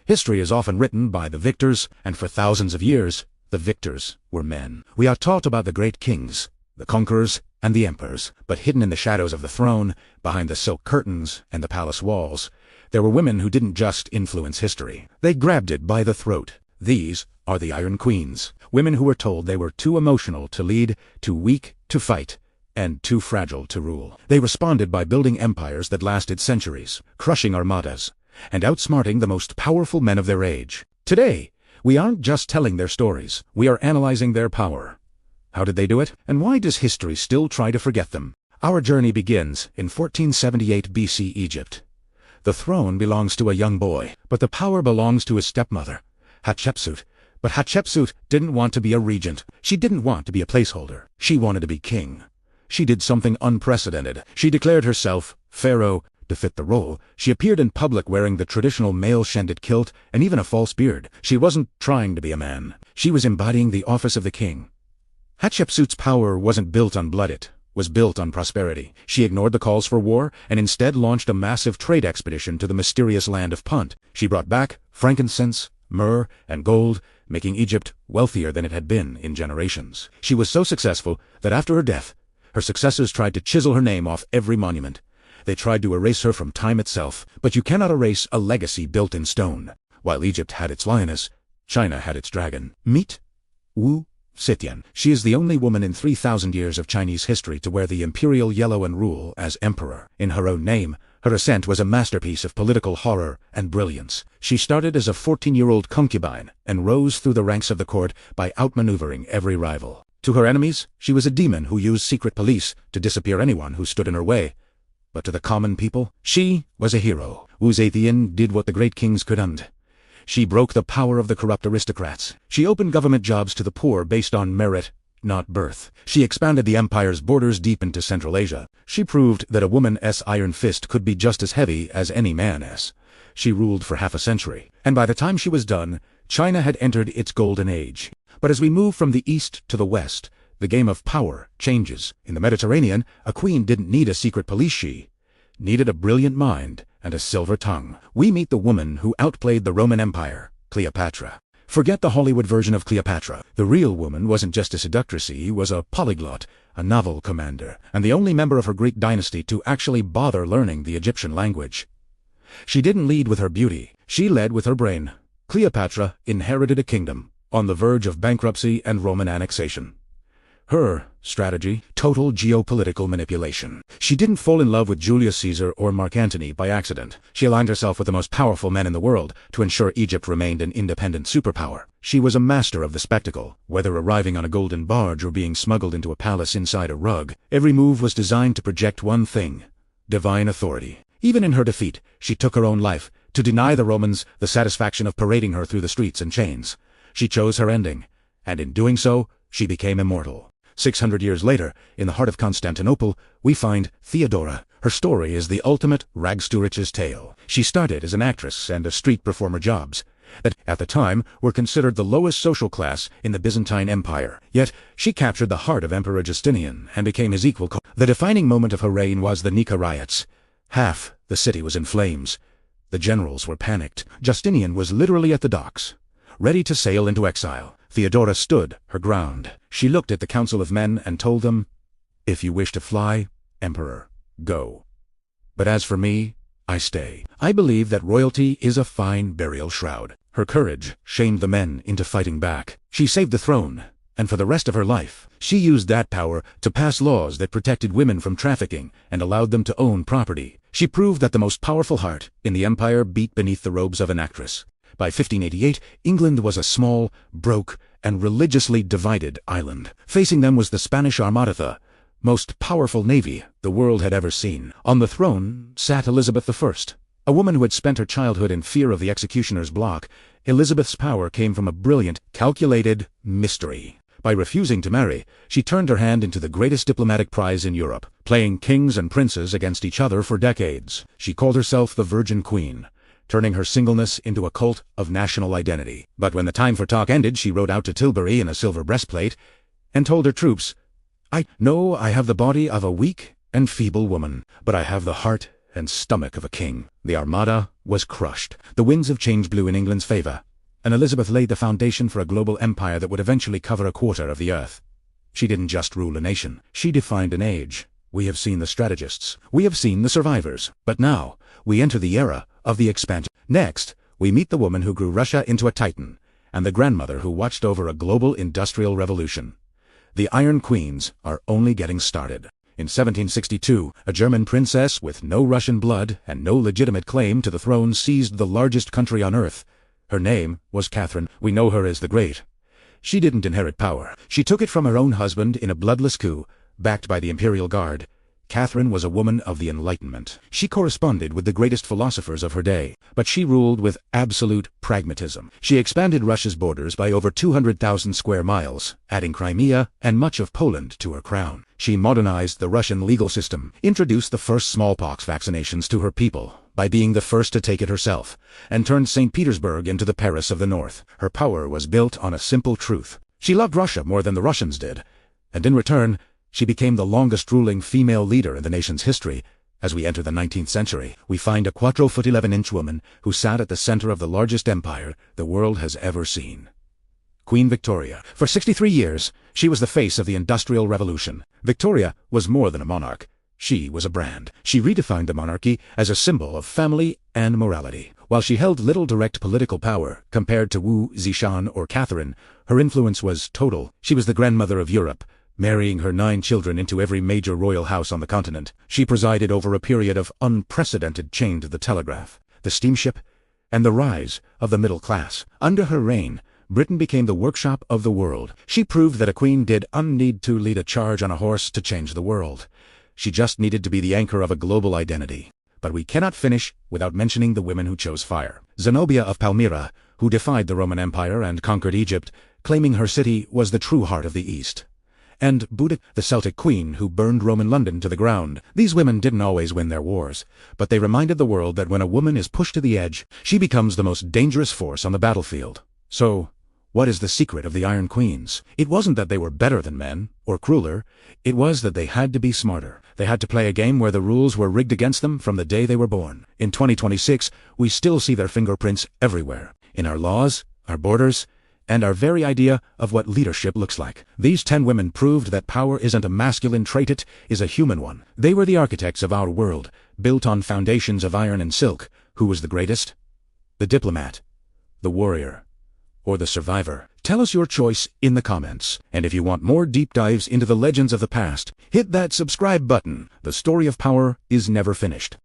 History is often written by the victors, and for thousands of years, the victors were men. We are taught about the great kings, the conquerors, and the emperors, but hidden in the shadows of the throne, behind the silk curtains and the palace walls, there were women who didn't just influence history. They grabbed it by the throat. These are the Iron Queens, women who were told they were too emotional to lead, too weak to fight, and too fragile to rule. They responded by building empires that lasted centuries, crushing armadas, and outsmarting the most powerful men of their age. Today, we aren't just telling their stories, we are analyzing their power. How did they do it? And why does history still try to forget them? Our journey begins in 1478 BC Egypt. The throne belongs to a young boy, but the power belongs to his stepmother, Hatshepsut. But Hatshepsut didn't want to be a regent. She didn't want to be a placeholder. She wanted to be king. She did something unprecedented. She declared herself pharaoh. To fit the role, she appeared in public wearing the traditional male shendit kilt and even a false beard. She wasn't trying to be a man. She was embodying the office of the king. Hatshepsut's power wasn't built on blood, it was built on prosperity. She ignored the calls for war and instead launched a massive trade expedition to the mysterious land of Punt. She brought back frankincense, myrrh, and gold, making Egypt wealthier than it had been in generations. She was so successful that after her death, her successors tried to chisel her name off every monument. They tried to erase her from time itself, but you cannot erase a legacy built in stone. While Egypt had its lioness, China had its dragon. Meet Wu Zetian. She is the only woman in 3,000 years of Chinese history to wear the imperial yellow and rule as emperor. In her own name, her ascent was a masterpiece of political horror and brilliance. She started as a 14-year-old concubine and rose through the ranks of the court by outmaneuvering every rival. To her enemies, she was a demon who used secret police to disappear anyone who stood in her way. But to the common people, she was a hero. Wu Zetian did what the great kings couldn't. She broke the power of the corrupt aristocrats. She opened government jobs to the poor based on merit, not birth. She expanded the empire's borders deep into Central Asia. She proved that a woman's iron fist could be just as heavy as any man's. She ruled for half a century, and by the time she was done, China had entered its golden age. But as we move from the east to the west, the game of power changes. In the Mediterranean, a queen didn't need a secret police, she needed a brilliant mind and a silver tongue. We meet the woman who outplayed the Roman Empire, Cleopatra. Forget the Hollywood version of Cleopatra. The real woman wasn't just a seductress, she was a polyglot, a naval commander, and the only member of her Greek dynasty to actually bother learning the Egyptian language. She didn't lead with her beauty, she led with her brain. Cleopatra inherited a kingdom on the verge of bankruptcy and Roman annexation. Her strategy, total geopolitical manipulation. She didn't fall in love with Julius Caesar or Mark Antony by accident. She aligned herself with the most powerful men in the world to ensure Egypt remained an independent superpower. She was a master of the spectacle, whether arriving on a golden barge or being smuggled into a palace inside a rug. Every move was designed to project one thing: divine authority. Even in her defeat, she took her own life to deny the Romans the satisfaction of parading her through the streets in chains. She chose her ending, and in doing so, she became immortal. 600 years later, in the heart of Constantinople, we find Theodora. Her story is the ultimate rags to riches tale. She started as an actress and a street performer, jobs that, at the time, were considered the lowest social class in the Byzantine Empire. Yet, she captured the heart of Emperor Justinian and became his equal. The defining moment of her reign was the Nika riots. Half the city was in flames. The generals were panicked. Justinian was literally at the docks, ready to sail into exile. Theodora stood her ground. She looked at the council of men and told them, "If you wish to fly, Emperor, go. But as for me, I stay." I believe that royalty is a fine burial shroud. Her courage shamed the men into fighting back. She saved the throne, and for the rest of her life, she used that power to pass laws that protected women from trafficking and allowed them to own property. She proved that the most powerful heart in the empire beat beneath the robes of an actress. By 1588, England was a small, broke, and religiously divided island. Facing them was the Spanish Armada, the most powerful navy the world had ever seen. On the throne sat Elizabeth I, a woman who had spent her childhood in fear of the executioner's block. Elizabeth's power came from a brilliant, calculated mystery. By refusing to marry, she turned her hand into the greatest diplomatic prize in Europe, playing kings and princes against each other for decades. She called herself the Virgin Queen, turning her singleness into a cult of national identity. But when the time for talk ended, she rode out to Tilbury in a silver breastplate and told her troops, I know I have the body of a weak and feeble woman, but I have the heart and stomach of a king. The Armada was crushed. The winds of change blew in England's favor, and Elizabeth laid the foundation for a global empire that would eventually cover a quarter of the earth. She didn't just rule a nation. She defined an age. We have seen the strategists. We have seen the survivors. But now, we enter the era of the expansion. Next, we meet the woman who grew Russia into a titan, and the grandmother who watched over a global industrial revolution. The Iron Queens are only getting started. In 1762, a German princess with no Russian blood and no legitimate claim to the throne seized the largest country on earth. Her name was Catherine. We know her as the Great. She didn't inherit power. She took it from her own husband in a bloodless coup, backed by the Imperial Guard. Catherine was a woman of the Enlightenment. She corresponded with the greatest philosophers of her day, but she ruled with absolute pragmatism. She expanded Russia's borders by over 200,000 square miles, adding Crimea and much of Poland to her crown. She modernized the Russian legal system, introduced the first smallpox vaccinations to her people by being the first to take it herself, and turned St. Petersburg into the Paris of the North. Her power was built on a simple truth. She loved Russia more than the Russians did, and in return, she became the longest-ruling female leader in the nation's history. As we enter the 19th century, we find a 4'11" woman who sat at the center of the largest empire the world has ever seen. Queen Victoria. For 63 years, she was the face of the Industrial Revolution. Victoria was more than a monarch. She was a brand. She redefined the monarchy as a symbol of family and morality. While she held little direct political power, compared to Wu Zishan or Catherine, her influence was total. She was the grandmother of Europe, marrying her 9 children into every major royal house on the continent. She presided over a period of unprecedented change of the telegraph, the steamship, and the rise of the middle class. Under her reign, Britain became the workshop of the world. She proved that a queen did not need to lead a charge on a horse to change the world. She just needed to be the anchor of a global identity. But we cannot finish without mentioning the women who chose fire. Zenobia of Palmyra, who defied the Roman Empire and conquered Egypt, claiming her city was the true heart of the East. And Boudicca, the Celtic queen who burned Roman London to the ground. These women didn't always win their wars, but they reminded the world that when a woman is pushed to the edge, she becomes the most dangerous force on the battlefield. So, what is the secret of the Iron Queens? It wasn't that they were better than men, or crueler. It was that they had to be smarter. They had to play a game where the rules were rigged against them from the day they were born. In 2026, we still see their fingerprints everywhere. In our laws, our borders, and our very idea of what leadership looks like. These 10 women proved that power isn't a masculine trait, it is a human one. They were the architects of our world, built on foundations of iron and silk. Who was the greatest? The diplomat, the warrior, or the survivor? Tell us your choice in the comments. And if you want more deep dives into the legends of the past, hit that subscribe button. The story of power is never finished.